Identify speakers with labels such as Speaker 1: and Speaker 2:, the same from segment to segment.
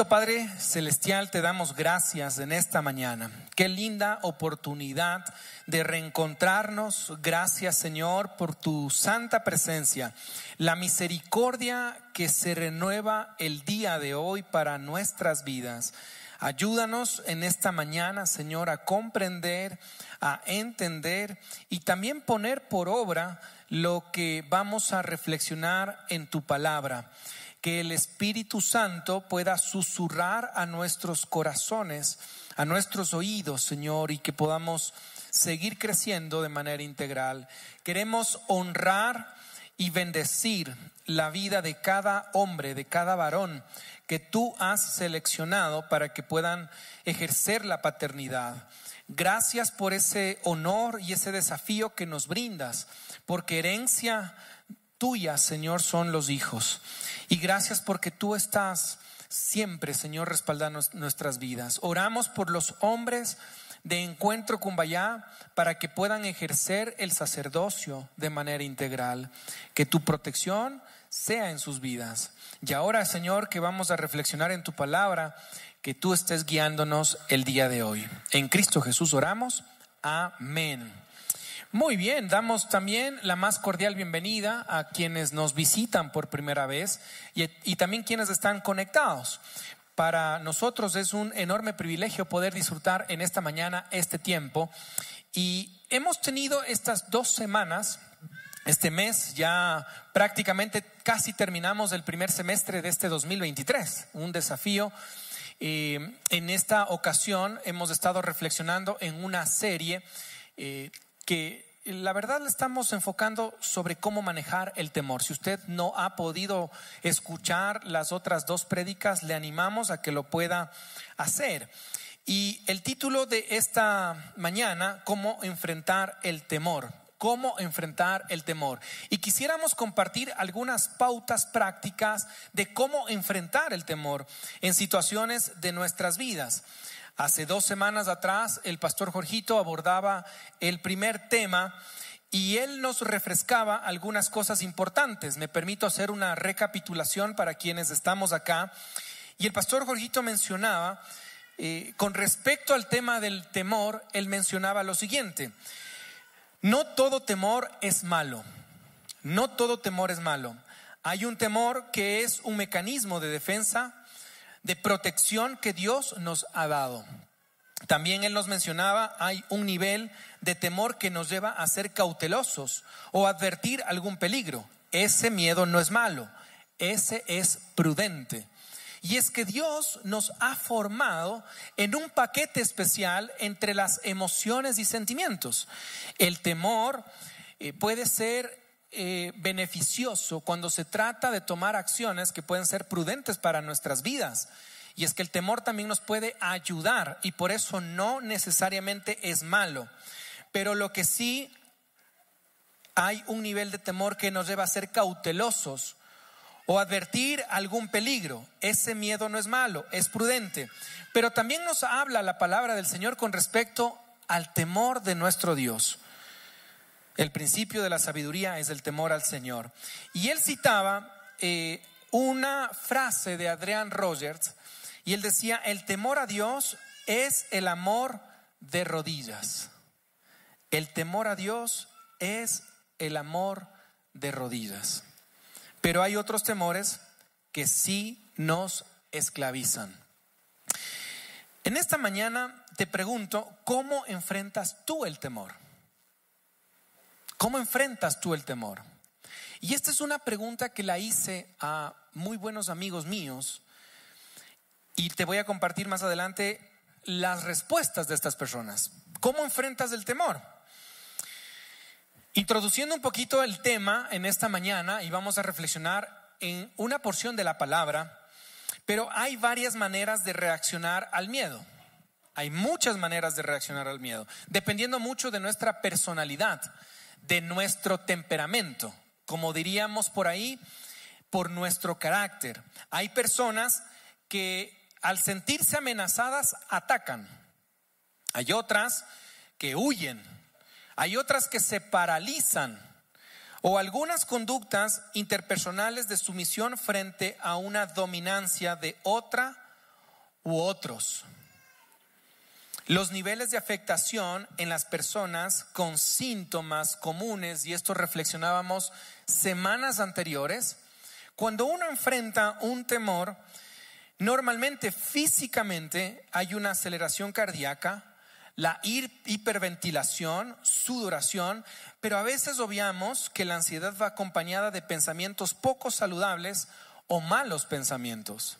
Speaker 1: Bendito Padre Celestial, te damos gracias en esta mañana. Qué linda oportunidad de reencontrarnos. Gracias, Señor, por tu santa presencia. La misericordia que se renueva el día de hoy para nuestras vidas. Ayúdanos en esta mañana, Señor, a comprender, a entender y también poner por obra lo que vamos a reflexionar en tu palabra. Que el Espíritu Santo pueda susurrar a nuestros corazones, a nuestros oídos, Señor, y que podamos seguir creciendo de manera integral. Queremos honrar y bendecir la vida de cada hombre, de cada varón que tú has seleccionado para que puedan ejercer la paternidad. Gracias por ese honor y ese desafío que nos brindas, porque herencia tuya, Señor, son los hijos. Y gracias porque tú estás siempre, Señor, respaldando nuestras vidas. Oramos por los hombres de Encuentro Cumbayá para que puedan ejercer el sacerdocio de manera integral. Que tu protección sea en sus vidas. Y ahora, Señor, que vamos a reflexionar en tu palabra, que tú estés guiándonos el día de hoy. En Cristo Jesús oramos. Amén. Muy bien, damos también la más cordial bienvenida a quienes nos visitan por primera vez y también quienes están conectados. Para nosotros es un enorme privilegio poder disfrutar en esta mañana este tiempo, y hemos tenido estas 2 semanas. Este mes ya prácticamente casi terminamos el primer semestre de este 2023, un desafío. En esta ocasión hemos estado reflexionando en una serie que la verdad le estamos enfocando sobre cómo manejar el temor. Si usted no ha podido escuchar las otras 2 prédicas, le animamos a que lo pueda hacer. Y el título de esta mañana: cómo enfrentar el temor. Cómo enfrentar el temor. Y quisiéramos compartir algunas pautas prácticas de cómo enfrentar el temor en situaciones de nuestras vidas. Hace 2 semanas atrás el pastor Jorgito abordaba el primer tema y él nos refrescaba algunas cosas importantes. Me permito hacer una recapitulación para quienes estamos acá. Y el pastor Jorgito mencionaba, con respecto al tema del temor, él mencionaba lo siguiente: no todo temor es malo. No todo temor es malo. Hay un temor que es un mecanismo de defensa, de protección que Dios nos ha dado. También él nos mencionaba, hay un nivel de temor que nos lleva a ser cautelosos o advertir algún peligro. Ese miedo no es malo, ese es prudente. Y es que Dios nos ha formado en un paquete especial entre las emociones y sentimientos. El temor puede ser beneficioso cuando se trata de tomar acciones que pueden ser prudentes para nuestras vidas. Y es que el temor también nos puede ayudar, y por eso no necesariamente es malo. Pero lo que sí, hay un nivel de temor que nos lleva a ser cautelosos o advertir algún peligro. Ese miedo no es malo, es prudente. Pero también nos habla la palabra del Señor con respecto al temor de nuestro Dios. El principio de la sabiduría es el temor al Señor. Y él citaba una frase de Adrian Rogers, y él decía: el temor a Dios es el amor de rodillas. El temor a Dios es el amor de rodillas. Pero hay otros temores que sí nos esclavizan. En esta mañana te pregunto: ¿cómo enfrentas tú el temor? ¿Cómo enfrentas tú el temor? Y esta es una pregunta que la hice a muy buenos amigos míos, y te voy a compartir más adelante las respuestas de estas personas. ¿Cómo enfrentas el temor? Introduciendo un poquito el tema en esta mañana, y vamos a reflexionar en una porción de la palabra, pero hay varias maneras de reaccionar al miedo. Hay muchas maneras de reaccionar al miedo, dependiendo mucho de nuestra personalidad, de nuestro temperamento, como diríamos por ahí, por nuestro carácter. Hay personas que al sentirse amenazadas atacan. Hay otras que huyen. Hay otras que se paralizan. O algunas conductas interpersonales de sumisión frente a una dominancia de otra u otros. Los niveles de afectación en las personas con síntomas comunes, y esto reflexionábamos semanas anteriores, cuando uno enfrenta un temor, normalmente físicamente hay una aceleración cardíaca, la hiperventilación, sudoración, pero a veces obviamos que la ansiedad va acompañada de pensamientos poco saludables o malos pensamientos.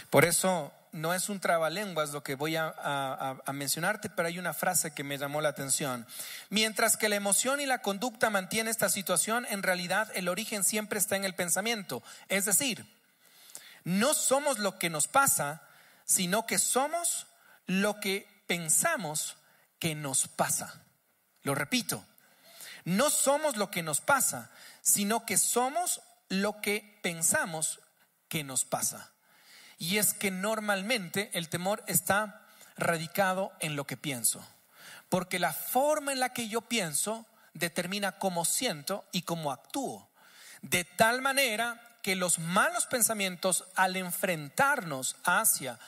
Speaker 1: Por eso no es un trabalenguas lo que voy a mencionarte, pero hay una frase que me llamó la atención. Mientras que la emoción y la conducta mantienen esta situación, en realidad el origen siempre está en el pensamiento. Es decir, no somos lo que nos pasa, sino que somos lo que pensamos que nos pasa. Lo repito, no somos lo que nos pasa, sino que somos lo que pensamos que nos pasa. Y es que normalmente el temor está radicado en lo que pienso, porque la forma en la que yo pienso determina cómo siento y cómo actúo, de tal manera que los malos pensamientos, al enfrentarnos hacia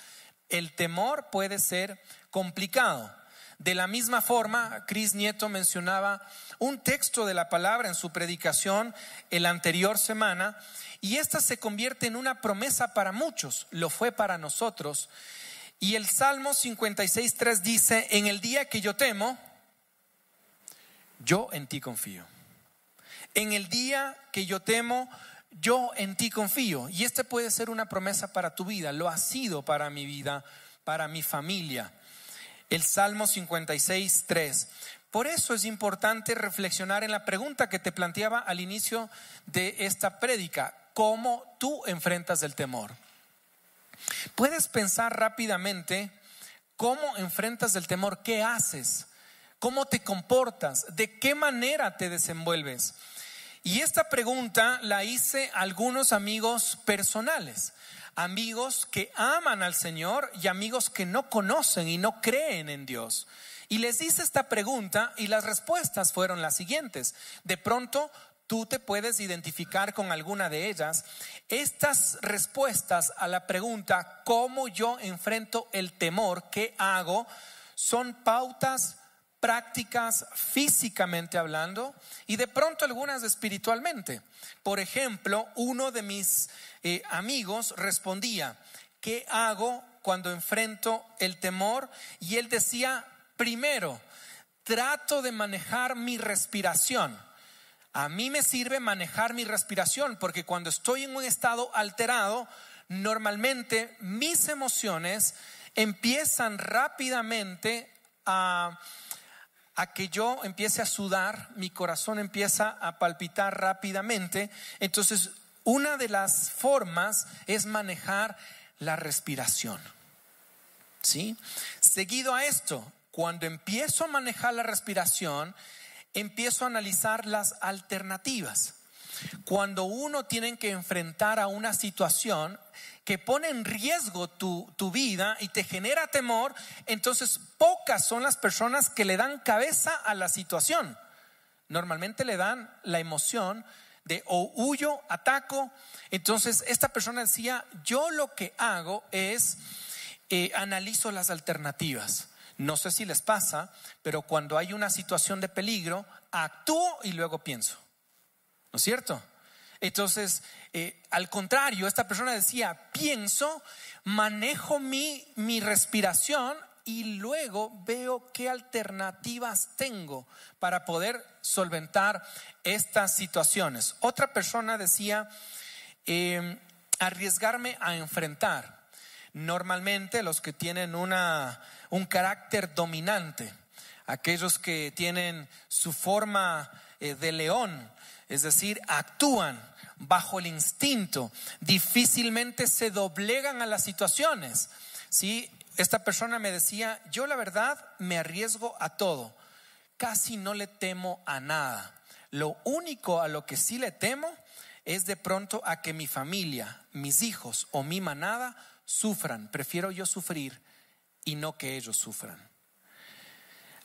Speaker 1: el temor, puede ser complicado. De la misma forma, Chris Nieto mencionaba un texto de la palabra en su predicación la anterior semana, y esta se convierte en una promesa para muchos, lo fue para nosotros. Y el Salmo 56:3 dice: en el día que yo temo, yo en ti confío. En el día que yo temo, yo en ti confío. Y este puede ser una promesa para tu vida, lo ha sido para mi vida, para mi familia. El Salmo 56:3. Por eso es importante reflexionar en la pregunta que te planteaba al inicio de esta prédica: ¿cómo tú enfrentas el temor? Puedes pensar rápidamente cómo enfrentas el temor, qué haces, cómo te comportas, de qué manera te desenvuelves. Y esta pregunta la hice a algunos amigos personales, amigos que aman al Señor y amigos que no conocen y no creen en Dios. Y les hice esta pregunta y las respuestas fueron las siguientes. De pronto tú te puedes identificar con alguna de ellas. Estas respuestas a la pregunta ¿cómo yo enfrento el temor? ¿Qué hago? Son pautas prácticas físicamente hablando y de pronto algunas espiritualmente. Por ejemplo, uno de mis amigos respondía: ¿qué hago cuando enfrento el temor? Y él decía: primero, trato de manejar mi respiración. A mí me sirve manejar mi respiración porque cuando estoy en un estado alterado, normalmente mis emociones empiezan rápidamente a que yo empiece a sudar, mi corazón empieza a palpitar rápidamente. Entonces, una de las formas es manejar la respiración. ¿Sí? Seguido a esto, cuando empiezo a manejar la respiración, empiezo a analizar las alternativas. Cuando uno tiene que enfrentar a una situación que pone en riesgo tu vida y te genera temor, entonces pocas son las personas que le dan cabeza a la situación. Normalmente le dan la emoción de o huyo, ataco. Entonces esta persona decía: yo lo que hago es analizo las alternativas. No sé si les pasa, pero cuando hay una situación de peligro, actúo y luego pienso. ¿No es cierto? Entonces, al contrario, esta persona decía: pienso, manejo mi respiración y luego veo qué alternativas tengo para poder solventar estas situaciones. Otra persona decía: arriesgarme a enfrentar. Normalmente los que tienen un carácter dominante, aquellos que tienen su forma de león, es decir, actúan bajo el instinto, difícilmente se doblegan a las situaciones. ¿Sí? Esta persona me decía: yo la verdad me arriesgo a todo, casi no le temo a nada. Lo único a lo que sí le temo es de pronto a que mi familia, mis hijos o mi manada sufran. Prefiero yo sufrir y no que ellos sufran.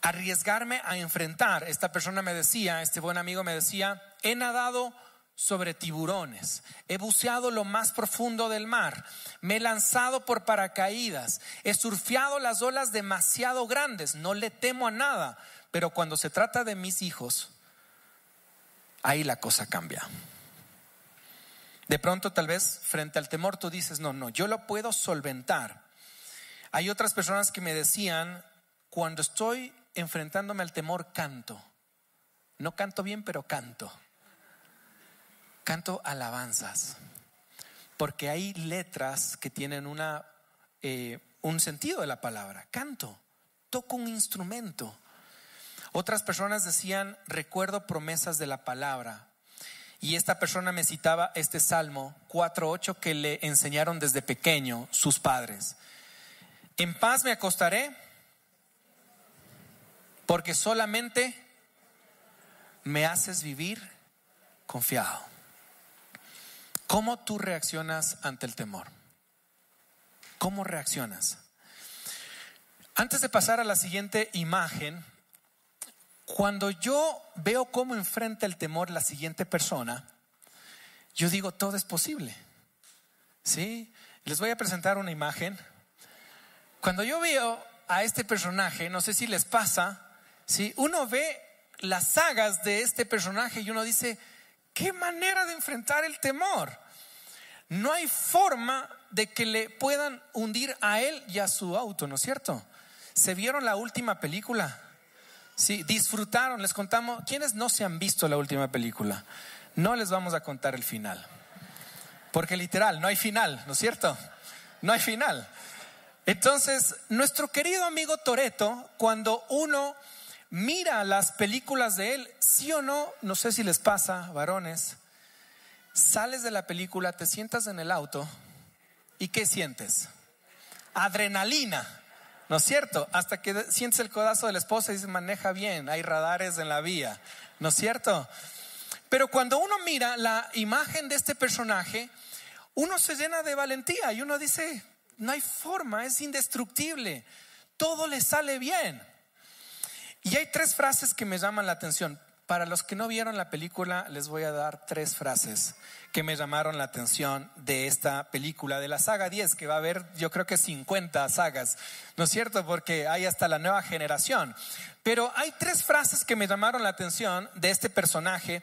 Speaker 1: Arriesgarme a enfrentar. Esta persona me decía, este buen amigo me decía: he nadado sobre tiburones, he buceado lo más profundo del mar, me he lanzado por paracaídas, he surfeado las olas demasiado grandes, no le temo a nada. Pero cuando se trata de mis hijos, ahí la cosa cambia. De pronto, tal vez frente al temor tú dices, no, yo lo puedo solventar. Hay otras personas que me decían, cuando estoy enfrentándome al temor, canto. No canto bien, pero canto alabanzas, porque hay letras que tienen un sentido de la palabra. Canto, toco un instrumento. Otras personas decían, recuerdo promesas de la palabra. Y esta persona me citaba este Salmo 4:8 que le enseñaron desde pequeño sus padres. En paz me acostaré, porque solamente me haces vivir confiado. ¿Cómo tú reaccionas ante el temor? ¿Cómo reaccionas? Antes de pasar a la siguiente imagen, cuando yo veo cómo enfrenta el temor la siguiente persona, yo digo, todo es posible. ¿Sí? Les voy a presentar una imagen. Cuando yo veo a este personaje, no sé si les pasa, ¿sí? Uno ve las sagas de este personaje y uno dice, ¿qué manera de enfrentar el temor? No hay forma de que le puedan hundir a él y a su auto, ¿no es cierto? ¿Se vieron la última película? Sí, disfrutaron, les contamos. ¿Quiénes no se han visto la última película? No les vamos a contar el final, porque literal, no hay final, ¿no es cierto? No hay final. Entonces, nuestro querido amigo Toretto, cuando uno mira las películas de él, sí o no, no sé si les pasa, varones, sales de la película, te sientas en el auto y ¿qué sientes? Adrenalina, ¿no es cierto? Hasta que sientes el codazo de la esposa y dices, maneja bien, hay radares en la vía, ¿no es cierto? Pero cuando uno mira la imagen de este personaje, uno se llena de valentía y uno dice, no hay forma, es indestructible, todo le sale bien. Y hay 3 frases que me llaman la atención. Para los que no vieron la película, les voy a dar 3 frases que me llamaron la atención de esta película, de la saga 10, que va a haber yo creo que 50 sagas, ¿no es cierto? Porque hay hasta la nueva generación. Pero hay 3 frases que me llamaron la atención de este personaje,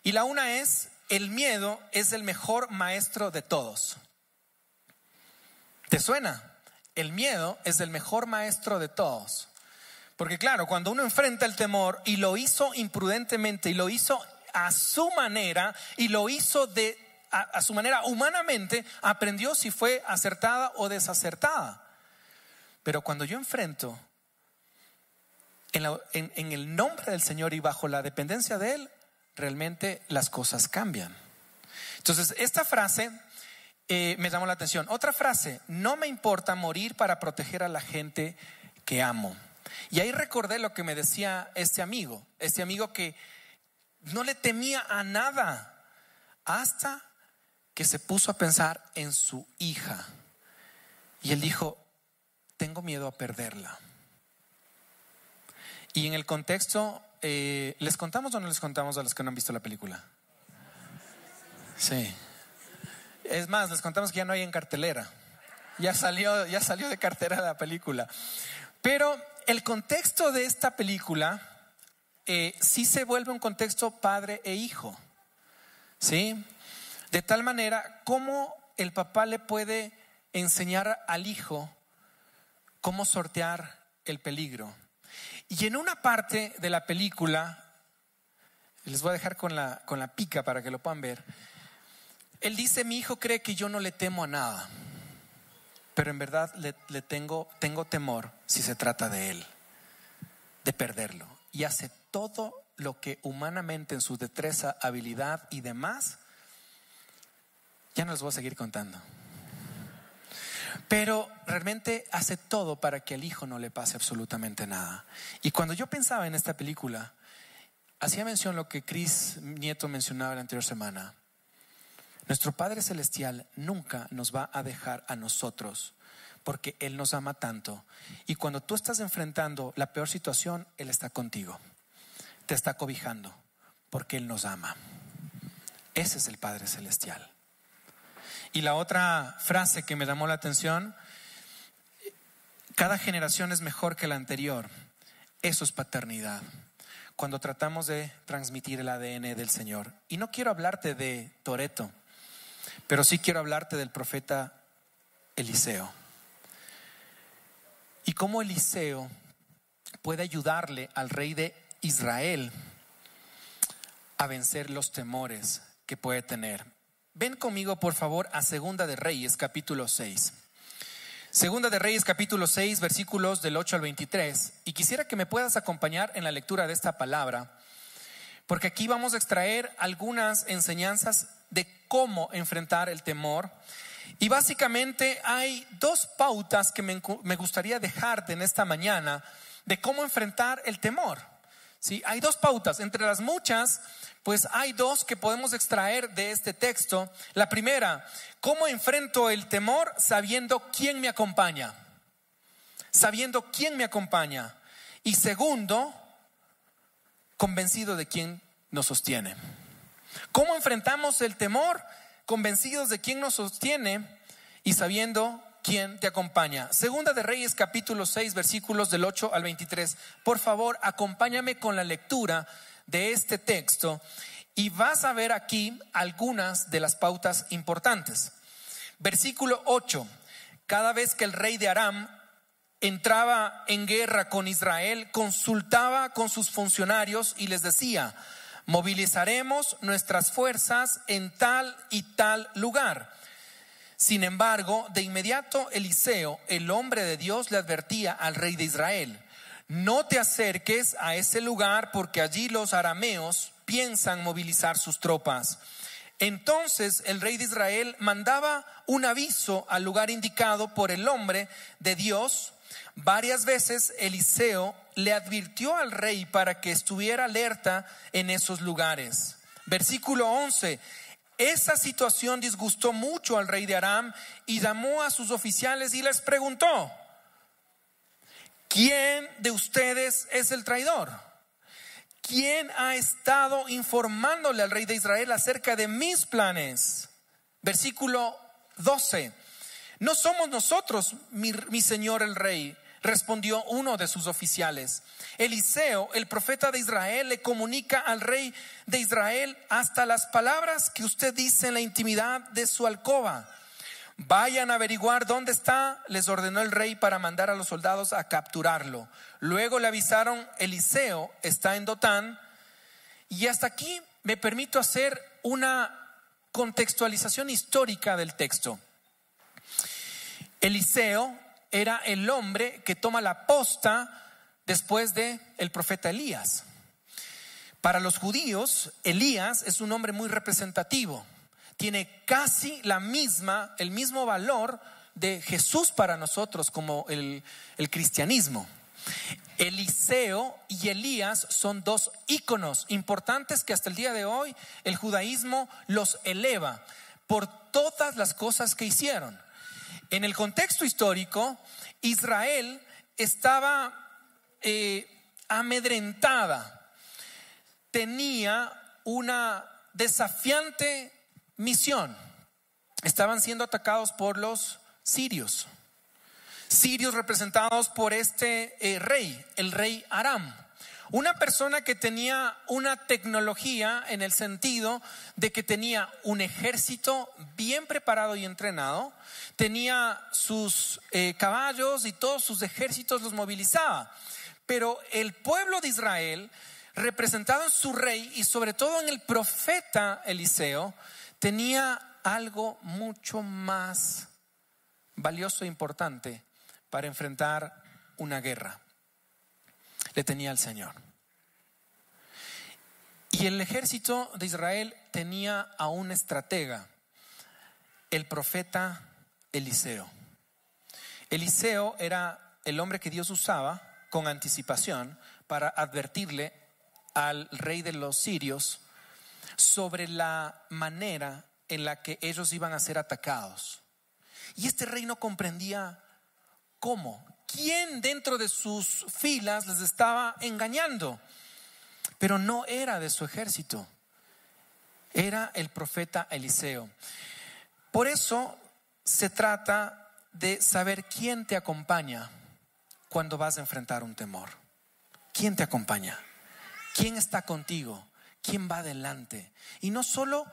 Speaker 1: y la una es, el miedo es el mejor maestro de todos. ¿Te suena? El miedo es el mejor maestro de todos. Porque claro, cuando uno enfrenta el temor y lo hizo imprudentemente y lo hizo a su manera y lo hizo a su manera humanamente, aprendió si fue acertada o desacertada. Pero cuando yo enfrento en el nombre del Señor y bajo la dependencia de Él, realmente las cosas cambian. Entonces, esta frase me llamó la atención. Otra frase, no me importa morir para proteger a la gente que amo. Y ahí recordé lo que me decía este amigo que no le temía a nada hasta que se puso a pensar en su hija. Y él dijo, tengo miedo a perderla. Y en el contexto, ¿les contamos o no les contamos a los que no han visto la película? Sí. Es más, les contamos que ya no hay en cartelera. Ya salió de cartera la película. Pero el contexto de esta película sí se vuelve un contexto padre e hijo, ¿sí? De tal manera como el papá le puede enseñar al hijo cómo sortear el peligro. Y en una parte de la película, les voy a dejar con la pica para que lo puedan ver. Él dice, mi hijo cree que yo no le temo a nada, pero en verdad le tengo temor si se trata de él, de perderlo. Y hace todo lo que humanamente en su destreza, habilidad y demás. Ya no les voy a seguir contando. Pero realmente hace todo para que al hijo no le pase absolutamente nada. Y cuando yo pensaba en esta película, hacía mención lo que Chris Nieto mencionaba la anterior semana. Nuestro Padre Celestial nunca nos va a dejar a nosotros, porque Él nos ama tanto. Y cuando tú estás enfrentando la peor situación, Él está contigo, te está cobijando, porque Él nos ama. Ese es el Padre Celestial. Y la otra frase que me llamó la atención: cada generación es mejor que la anterior. Eso es paternidad, cuando tratamos de transmitir el ADN del Señor. Y no quiero hablarte de Toreto, pero sí quiero hablarte del profeta Eliseo. Y cómo Eliseo puede ayudarle al rey de Israel a vencer los temores que puede tener. Ven conmigo por favor a Segunda de Reyes capítulo 6. Segunda de Reyes capítulo 6, versículos del 8 al 23. Y quisiera que me puedas acompañar en la lectura de esta palabra, porque aquí vamos a extraer algunas enseñanzas de cómo enfrentar el temor. Y básicamente hay dos pautas que me gustaría dejarte en esta mañana de cómo enfrentar el temor. ¿Sí? Hay dos pautas, entre las muchas, pues hay dos que podemos extraer de este texto. La primera: ¿cómo enfrento el temor? Sabiendo quién me acompaña. Sabiendo quién me acompaña. Y segundo, convencido de quién nos sostiene. ¿Cómo enfrentamos el temor? Convencidos de quién nos sostiene y sabiendo quién te acompaña. Segunda de Reyes capítulo 6, versículos del 8 al 23. Por favor, acompáñame con la lectura de este texto y vas a ver aquí algunas de las pautas importantes. Versículo 8: cada vez que el rey de Aram entraba en guerra con Israel, consultaba con sus funcionarios y les decía: movilizaremos nuestras fuerzas en tal y tal lugar. Sin embargo, de inmediato Eliseo, el hombre de Dios, le advertía al rey de Israel: no te acerques a ese lugar, porque allí los arameos piensan movilizar sus tropas. Entonces el rey de Israel mandaba un aviso al lugar indicado por el hombre de Dios. Varias veces Eliseo le advirtió al rey para que estuviera alerta en esos lugares. Versículo 11: esa situación disgustó mucho al rey de Aram y llamó a sus oficiales y les preguntó: ¿quién de ustedes es el traidor? ¿Quién ha estado informándole al rey de Israel acerca de mis planes? Versículo 12: no somos nosotros, mi señor el rey, respondió uno de sus oficiales. Eliseo, el profeta de Israel, le comunica al rey de Israel hasta las palabras que usted dice en la intimidad de su alcoba. Vayan a averiguar dónde está, les ordenó el rey, para mandar a los soldados a capturarlo. Luego le avisaron: Eliseo está en Dotán. Y hasta aquí me permito hacer una contextualización histórica del texto. Eliseo era el hombre que toma la posta después de el profeta Elías. Para los judíos, Elías es un hombre muy representativo. Tiene casi el mismo valor de Jesús para nosotros como el cristianismo. Eliseo y Elías son dos íconos importantes que hasta el día de hoy el judaísmo los eleva por todas las cosas que hicieron. En el contexto histórico, Israel estaba amedrentada, tenía una desafiante misión. Estaban siendo atacados por los sirios representados por este rey, el rey Aram. Una persona que tenía una tecnología en el sentido de que tenía un ejército bien preparado y entrenado, tenía sus caballos y todos sus ejércitos los movilizaba. Pero el pueblo de Israel, representado en su rey y sobre todo en el profeta Eliseo, tenía algo mucho más valioso e importante para enfrentar una guerra. Le tenía al Señor. Y el ejército de Israel tenía a un estratega, el profeta Eliseo. Eliseo era el hombre que Dios usaba con anticipación para advertirle al rey de los sirios sobre la manera en la que ellos iban a ser atacados. Y este rey no comprendía cómo, quién dentro de sus filas les estaba engañando, pero no era de su ejército. Era el profeta Eliseo. Por eso se trata de saber quién te acompaña cuando vas a enfrentar un temor. ¿Quién te acompaña? ¿Quién está contigo? ¿Quién va adelante? Y no solo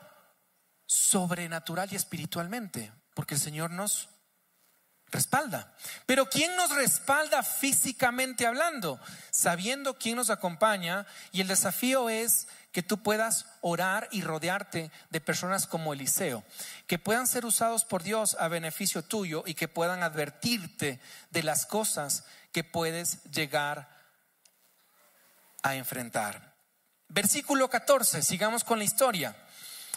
Speaker 1: sobrenatural y espiritualmente, porque el Señor nos respalda. Pero ¿quién nos respalda físicamente hablando? Sabiendo quién nos acompaña. Y el desafío es que tú puedas orar y rodearte de personas como Eliseo, que puedan ser usados por Dios a beneficio tuyo y que puedan advertirte de las cosas que puedes llegar a enfrentar. Versículo 14, sigamos con la historia.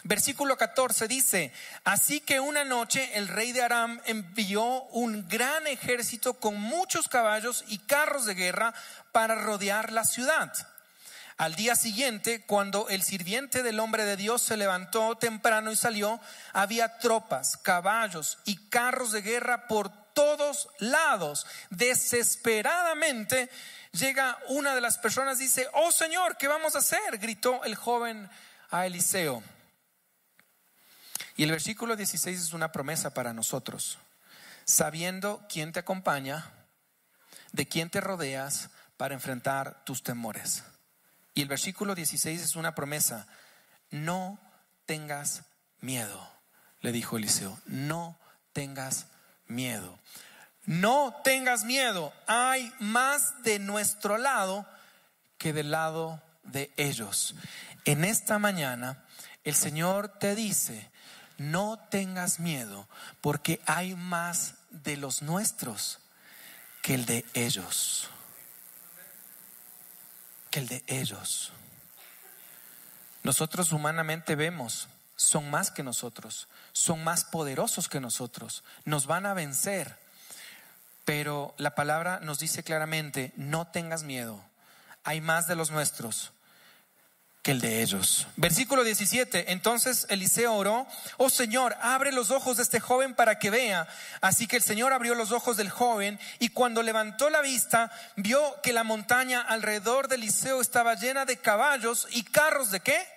Speaker 1: Versículo 14 dice: así que una noche el rey de Aram envió un gran ejército con muchos caballos y carros de guerra para rodear la ciudad. Al día siguiente, cuando el sirviente del hombre de Dios se levantó temprano y salió, había tropas, caballos y carros de guerra por todos lados. Desesperadamente llega una de las personas, dice: oh Señor, ¿qué vamos a hacer?, gritó el joven a Eliseo. Y el versículo 16 es una promesa para nosotros, sabiendo quién te acompaña, de quién te rodeas para enfrentar tus temores. Y el versículo 16 es una promesa: no tengas miedo, le dijo Eliseo, no tengas miedo. No tengas miedo, hay más de nuestro lado que del lado de ellos. En esta mañana el Señor te dice: no tengas miedo, porque hay más de los nuestros que el de ellos. Que el de ellos. Nosotros humanamente vemos, son más que nosotros, son más poderosos que nosotros, nos van a vencer. Pero la palabra nos dice claramente: no tengas miedo, hay más de los nuestros que el de ellos. Versículo 17: entonces Eliseo oró: oh Señor, abre los ojos de este joven para que vea. Así que el Señor abrió los ojos del joven, y cuando levantó la vista, vio que la montaña alrededor de Eliseo estaba llena de caballos y carros de ¿qué?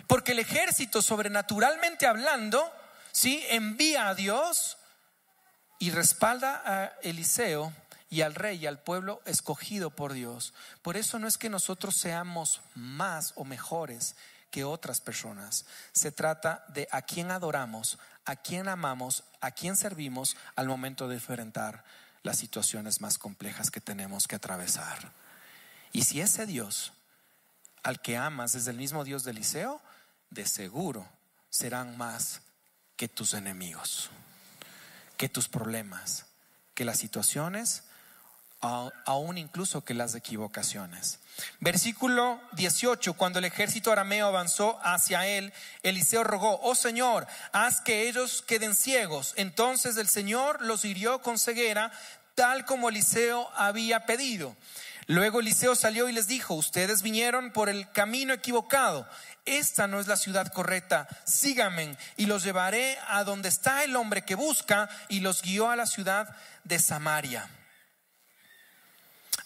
Speaker 1: Porque el ejército, sobrenaturalmente hablando, ¿sí?, envía a Dios y respalda a Eliseo y al rey y al pueblo escogido por Dios. Por eso no es que nosotros seamos más o mejores que otras personas. Se trata de a quién adoramos, a quién amamos, a quién servimos al momento de enfrentar las situaciones más complejas que tenemos que atravesar. Y si ese Dios al que amas es el mismo Dios de Eliseo, de seguro serán más que tus enemigos, que tus problemas, que las situaciones, aún incluso que las equivocaciones. Versículo 18: cuando el ejército arameo avanzó hacia él, Eliseo rogó: oh Señor, haz que ellos queden ciegos. Entonces el Señor los hirió con ceguera, tal como Eliseo había pedido. Luego Eliseo salió y les dijo: ustedes vinieron por el camino equivocado, esta no es la ciudad correcta, síganme y los llevaré a donde está el hombre que busca. Y los guió a la ciudad de Samaria.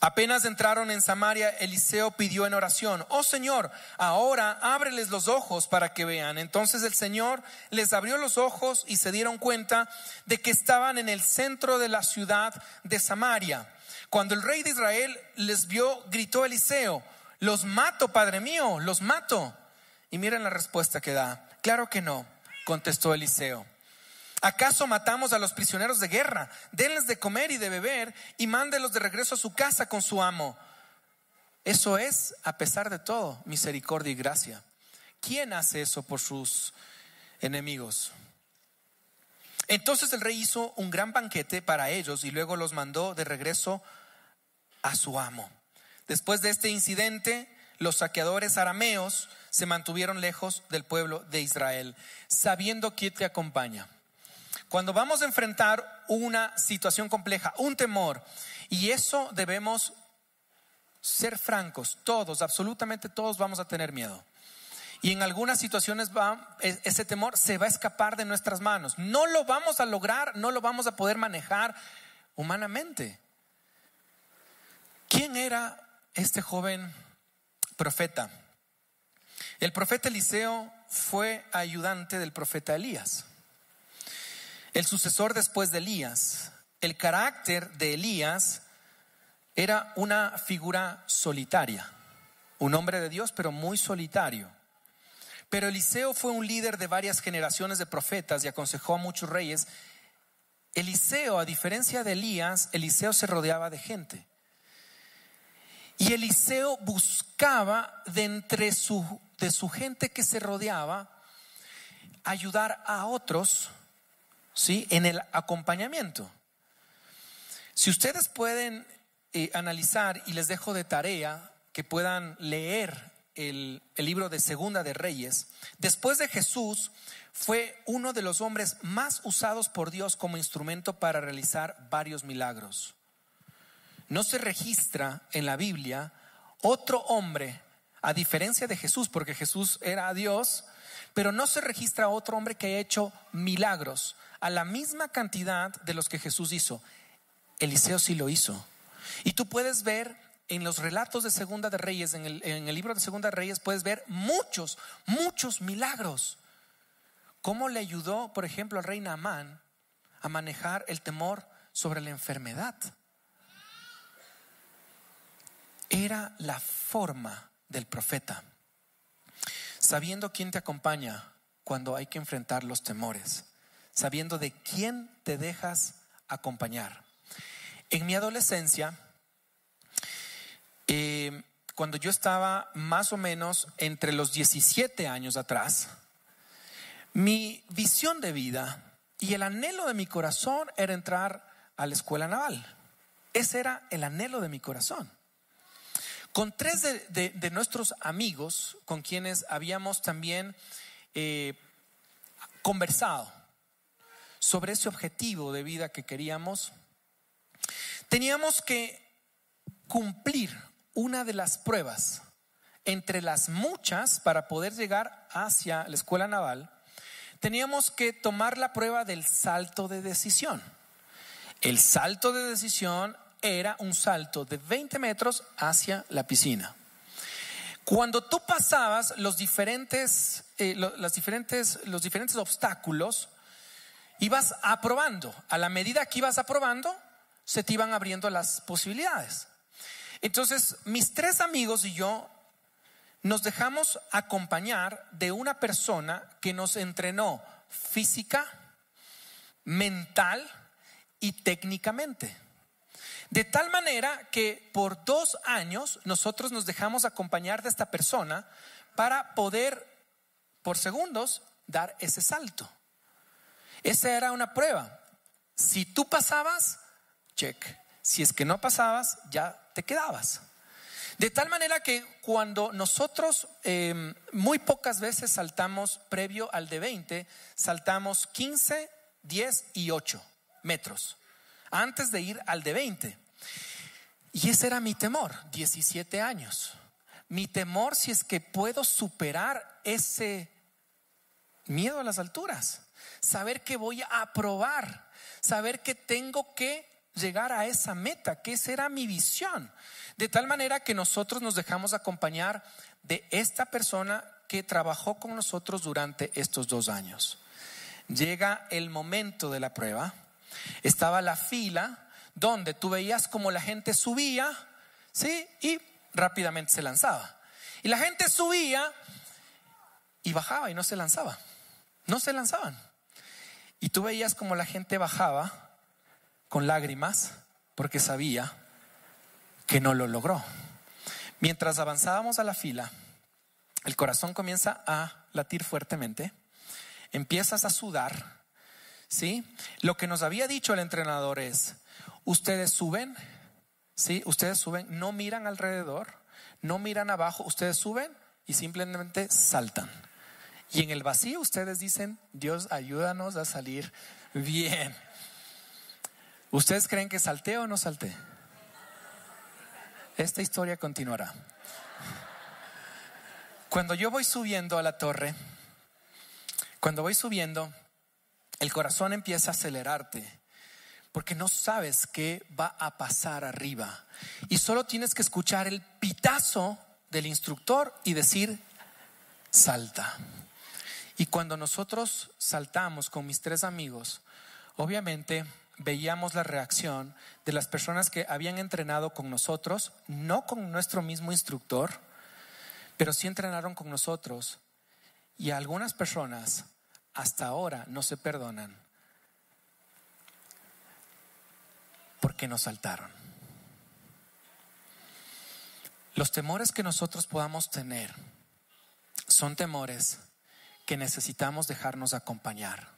Speaker 1: Apenas entraron en Samaria, Eliseo pidió en oración: oh Señor, ahora ábreles los ojos para que vean. Entonces el Señor les abrió los ojos y se dieron cuenta de que estaban en el centro de la ciudad de Samaria. Cuando el rey de Israel les vio, gritó Eliseo: los mato, padre mío, los mato. Y miren la respuesta que da: claro que no, contestó Eliseo. ¿Acaso matamos a los prisioneros de guerra? Denles de comer y de beber y mándelos de regreso a su casa con su amo. Eso es, a pesar de todo, misericordia y gracia. ¿Quién hace eso por sus enemigos? Entonces el rey hizo un gran banquete para ellos y luego los mandó de regreso a su amo. Después de este incidente, los saqueadores arameos se mantuvieron lejos del pueblo de Israel, sabiendo quién te acompaña. Cuando vamos a enfrentar una situación compleja, un temor, y eso debemos ser francos, todos, absolutamente todos vamos a tener miedo. Y en algunas situaciones ese temor se va a escapar de nuestras manos. No lo vamos a lograr, no lo vamos a poder manejar humanamente. ¿Quién era este joven profeta? El profeta Eliseo fue ayudante del profeta Elías, el sucesor después de Elías. El carácter de Elías era una figura solitaria, un hombre de Dios, pero muy solitario. Pero Eliseo fue un líder de varias generaciones de profetas y aconsejó a muchos reyes. Eliseo, a diferencia de Elías, Eliseo se rodeaba de gente. Y Eliseo buscaba de entre de su gente que se rodeaba ayudar a otros, ¿sí?, en el acompañamiento. Si ustedes pueden analizar, y les dejo de tarea que puedan leer el libro de Segunda de Reyes, después de Jesús fue uno de los hombres más usados por Dios como instrumento para realizar varios milagros. No se registra en la Biblia otro hombre, a diferencia de Jesús, porque Jesús era Dios, pero no se registra otro hombre que haya hecho milagros a la misma cantidad de los que Jesús hizo. Eliseo sí lo hizo. Y tú puedes ver en los relatos de Segunda de Reyes, en el libro de Segunda de Reyes, puedes ver muchos milagros. ¿Cómo le ayudó, por ejemplo, al rey Naamán a manejar el temor sobre la enfermedad? Era la forma del profeta, sabiendo quién te acompaña cuando hay que enfrentar los temores, sabiendo de quién te dejas acompañar. En mi adolescencia, cuando yo estaba más o menos entre los 17 años atrás, mi visión de vida y el anhelo de mi corazón era entrar a la escuela naval. Ese era el anhelo de mi corazón. Con tres de nuestros amigos con quienes habíamos también conversado sobre ese objetivo de vida que queríamos, teníamos que cumplir una de las pruebas entre las muchas para poder llegar hacia la escuela naval. Teníamos que tomar la prueba del salto de decisión. El salto de decisión era un salto de 20 metros hacia la piscina. Cuando tú pasabas los diferentes obstáculos, ibas aprobando. A la medida que ibas aprobando, se te iban abriendo las posibilidades. Entonces, mis tres amigos y yo nos dejamos acompañar de una persona que nos entrenó física, mental y técnicamente. De tal manera que por 2 años nosotros nos dejamos acompañar de esta persona para poder, por segundos, dar ese salto. Esa era una prueba. Si tú pasabas, check. Si es que no pasabas, ya te quedabas. De tal manera que cuando nosotros muy pocas veces saltamos previo al de 20, saltamos 15, 10 y 8 metros antes de ir al de 20. Y ese era mi temor, 17 años. Mi temor si es que puedo superar ese miedo a las alturas. Saber que voy a aprobar, saber que tengo que llegar a esa meta, que esa era mi visión. De tal manera que nosotros nos dejamos acompañar de esta persona que trabajó con nosotros durante estos 2 años. Llega el momento de la prueba. Estaba la fila donde tú veías como la gente subía, ¿sí?, y rápidamente se lanzaba. Y la gente subía y bajaba y no se lanzaba. No se lanzaban. Y tú veías como la gente bajaba con lágrimas porque sabía que no lo logró. Mientras avanzábamos a la fila, el corazón comienza a latir fuertemente, empiezas a sudar, ¿sí? Lo que nos había dicho el entrenador es: ustedes suben, ¿sí? Ustedes suben, no miran alrededor, no miran abajo, ustedes suben y simplemente saltan. Y en el vacío ustedes dicen: Dios, ayúdanos a salir bien. ¿Ustedes creen que salté o no salté? Esta historia continuará. Cuando yo voy subiendo a la torre, cuando voy subiendo, el corazón empieza a acelerarte porque no sabes qué va a pasar arriba y solo tienes que escuchar el pitazo del instructor y decir: salta. Y cuando nosotros saltamos con mis 3 amigos, obviamente veíamos la reacción de las personas que habían entrenado con nosotros, no con nuestro mismo instructor, pero sí entrenaron con nosotros. Y algunas personas hasta ahora no se perdonan porque nos saltaron. Los temores que nosotros podamos tener son temores que necesitamos dejarnos acompañar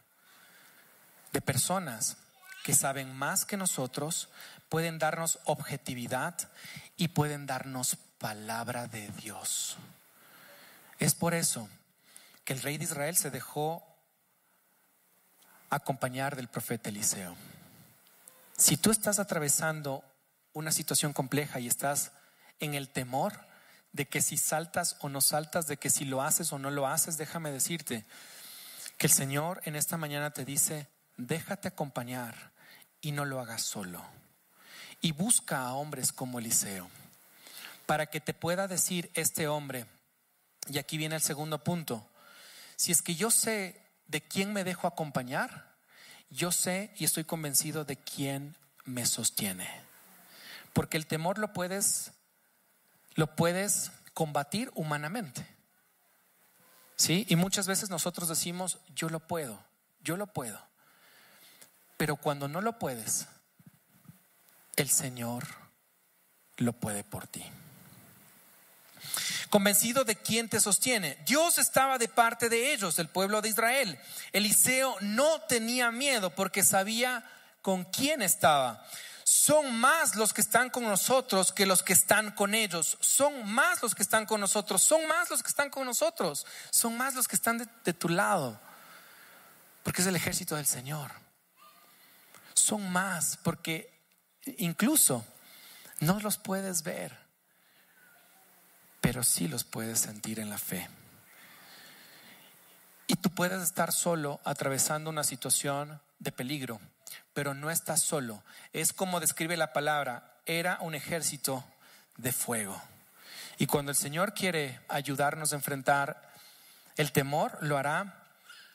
Speaker 1: de personas que saben más que nosotros, pueden darnos objetividad y pueden darnos palabra de Dios. Es por eso que el rey de Israel se dejó acompañar del profeta Eliseo. Si tú estás atravesando una situación compleja y estás en el temor de que si saltas o no saltas, de que si lo haces o no lo haces, déjame decirte que el Señor en esta mañana te dice: déjate acompañar y no lo hagas solo. Y busca a hombres como Eliseo para que te pueda decir este hombre. Y aquí viene el segundo punto: si es que yo sé de quién me dejo acompañar, yo sé y estoy convencido de quién me sostiene. Porque el temor lo puedes combatir humanamente, ¿sí? Y muchas veces nosotros decimos: yo lo puedo. Pero cuando no lo puedes, el Señor lo puede por ti. Convencido de quién te sostiene. Dios estaba de parte de ellos, del pueblo de Israel. Eliseo no tenía miedo porque sabía con quién estaba. Son más los que están con nosotros que los que están con ellos. Son más los que están con nosotros. Son más los que están con nosotros. Son más los que están de tu lado. Porque es el ejército del Señor. Son más porque incluso no los puedes ver, pero sí los puedes sentir en la fe. Y tú puedes estar solo atravesando una situación de peligro, pero no estás solo. Es como describe la palabra: era un ejército de fuego. Y cuando el Señor quiere ayudarnos a enfrentar el temor, lo hará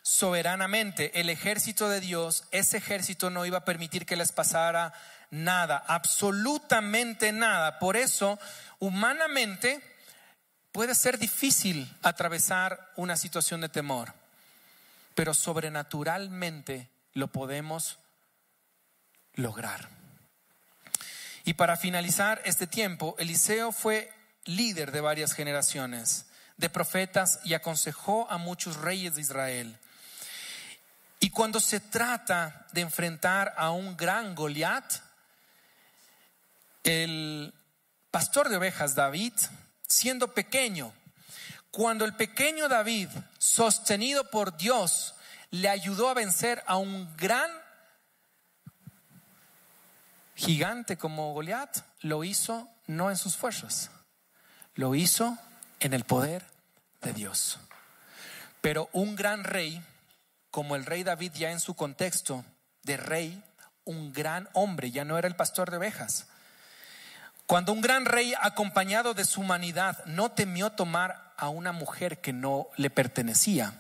Speaker 1: soberanamente. El ejército de Dios, ese ejército no iba a permitir que les pasara nada, absolutamente nada. Por eso, humanamente, puede ser difícil atravesar una situación de temor, pero sobrenaturalmente lo podemos lograr. Y para finalizar este tiempo, Eliseo fue líder de varias generaciones de profetas y aconsejó a muchos reyes de Israel. Y cuando se trata de enfrentar a un gran Goliat, el pastor de ovejas David, siendo pequeño, cuando el pequeño David, sostenido por Dios, le ayudó a vencer a un gran gigante como Goliat, lo hizo no en sus fuerzas, lo hizo en el poder de Dios. Pero un gran rey como el rey David, ya en su contexto de rey, un gran hombre, ya no era el pastor de ovejas. Cuando un gran rey acompañado de su humanidad no temió tomar a una mujer que no le pertenecía,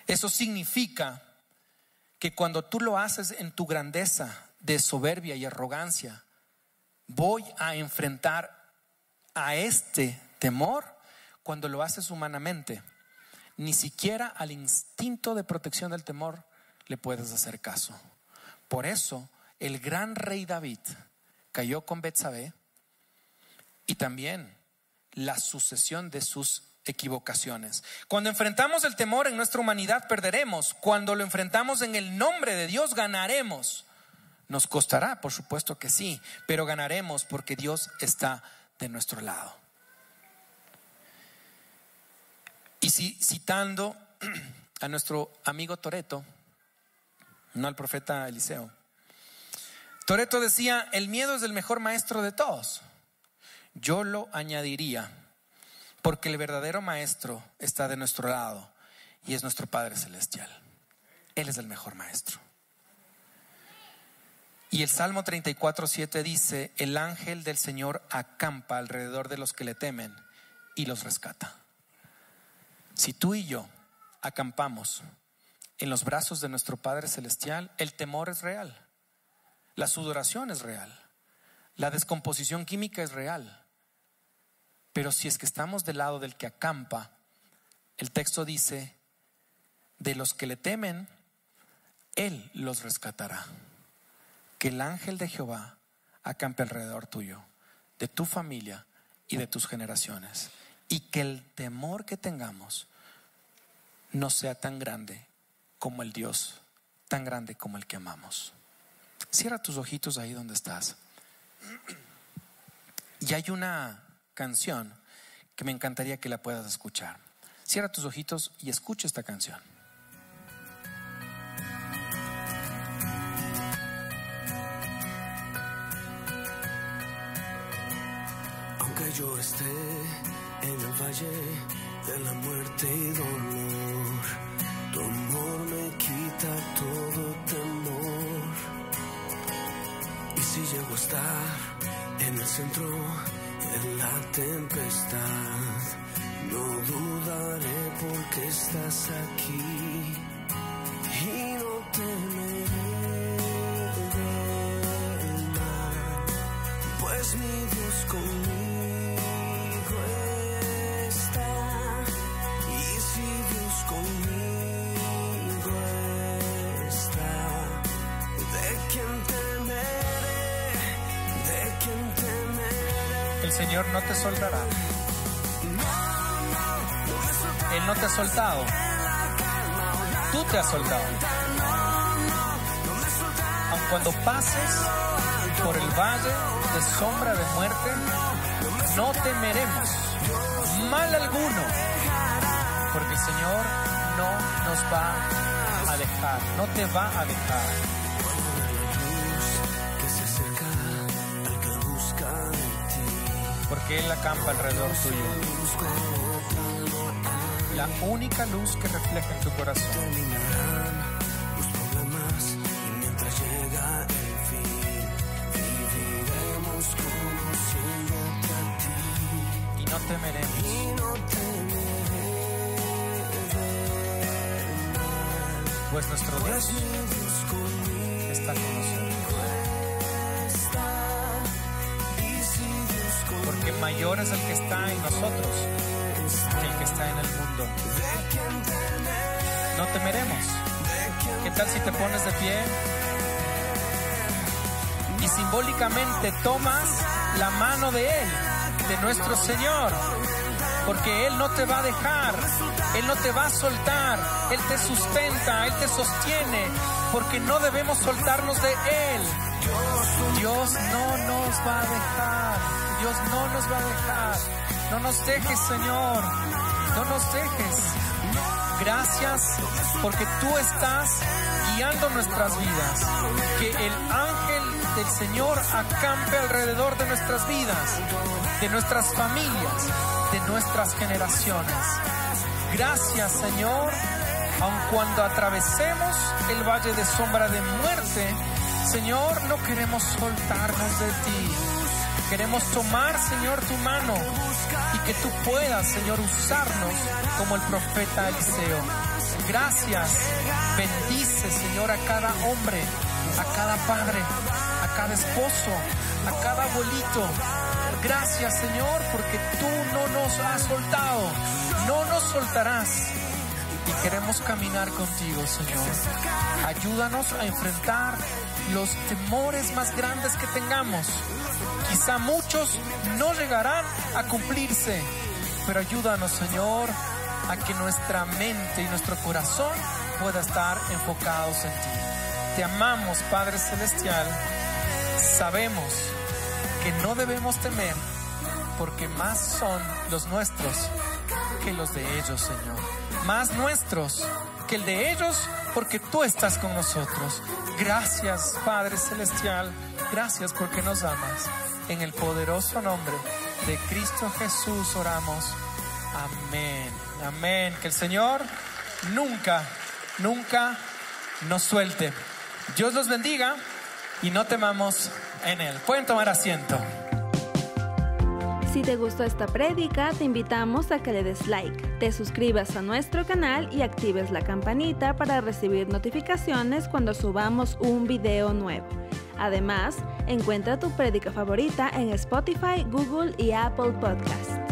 Speaker 1: eso significa que cuando tú lo haces en tu grandeza de soberbia y arrogancia, voy a enfrentar a este temor. Cuando lo haces humanamente, ni siquiera al instinto de protección del temor le puedes hacer caso. Por eso el gran rey David cayó con Betsabé, y también la sucesión de sus equivocaciones. Cuando enfrentamos el temor en nuestra humanidad, perderemos. Cuando lo enfrentamos en el nombre de Dios, ganaremos. Nos costará, por supuesto que sí, pero ganaremos porque Dios está de nuestro lado. Y citando a nuestro amigo Toretto, no al profeta Eliseo, Toretto decía: el miedo es el mejor maestro de todos. Yo lo añadiría, porque el verdadero maestro está de nuestro lado y es nuestro Padre Celestial. Él es el mejor maestro. Y el Salmo 34:7 dice: el ángel del Señor acampa alrededor de los que le temen y los rescata. Si tú y yo acampamos en los brazos de nuestro Padre Celestial, el temor es real, la sudoración es real, la descomposición química es real. Pero si es que estamos del lado del que acampa, el texto dice: de los que le temen, Él los rescatará. Que el ángel de Jehová acampe alrededor tuyo, de tu familia y de tus generaciones, y que el temor que tengamos no sea tan grande como el Dios, tan grande como el que amamos. Cierra tus ojitos ahí donde estás. Y hay una canción que me encantaría que la puedas escuchar. Cierra tus ojitos y escucha esta canción.
Speaker 2: Aunque yo esté en el valle de la muerte y dolor, tu amor me quita todo temor. Y si llego a estar en el centro de la tempestad, no dudaré porque estás aquí y no temeré del mal, pues mi Dios conmigo está. Y si Dios conmigo está, ¿de quién temeré? ¿De quién temeré?
Speaker 1: El Señor no te soltará. Él no te ha soltado. Tú te has soltado. Aun cuando pases por el valle de sombra de muerte, no temeremos mal alguno, porque el Señor no nos va a dejar, no te va a dejar. Porque Él acampa alrededor tuyo. La única luz que refleja en tu corazón.
Speaker 2: Los problemas y mientras llega el fin, viviremos conociéndote a ti.
Speaker 1: Y no temeremos.
Speaker 2: Y no temeré del mal,
Speaker 1: pues nuestro Dios está con nosotros. Porque mayor es el que está en nosotros que el que está en el mundo. No temeremos. ¿Qué tal si te pones de pie y simbólicamente tomas la mano de Él, de nuestro Señor? Porque Él no te va a dejar, Él no te va a soltar, Él te sustenta, Él te sostiene, porque no debemos soltarnos de Él. Dios no nos va a dejar, Dios no nos va a dejar. No nos dejes, Señor, no nos dejes. Gracias porque tú estás guiando nuestras vidas. Que el ángel del Señor acampe alrededor de nuestras vidas, de nuestras familias, de nuestras generaciones. Gracias, Señor, aun cuando atravesemos el valle de sombra de muerte, Señor, no queremos soltarnos de ti. Queremos tomar, Señor, tu mano y que tú puedas, Señor, usarnos como el profeta Eliseo. Gracias. Bendice, Señor, a cada hombre, a cada padre, a cada esposo, a cada abuelito. Gracias, Señor, porque tú no nos has soltado, no nos soltarás. Y queremos caminar contigo, Señor. Ayúdanos a enfrentar los temores más grandes que tengamos. Quizá muchos no llegarán a cumplirse, pero ayúdanos, Señor, a que nuestra mente y nuestro corazón pueda estar enfocados en ti. Te amamos, Padre Celestial. Sabemos que no debemos temer, porque más son los nuestros que los de ellos, Señor. Más nuestros que el de ellos, porque tú estás con nosotros. Gracias, Padre Celestial. Gracias porque nos amas. En el poderoso nombre de Cristo Jesús oramos. Amén. Amén. Que el Señor nunca nos suelte. Dios los bendiga y no temamos en Él. Pueden tomar asiento.
Speaker 3: Si te gustó esta prédica, te invitamos a que le des like, te suscribas a nuestro canal y actives la campanita para recibir notificaciones cuando subamos un video nuevo. Además, encuentra tu prédica favorita en Spotify, Google y Apple Podcast.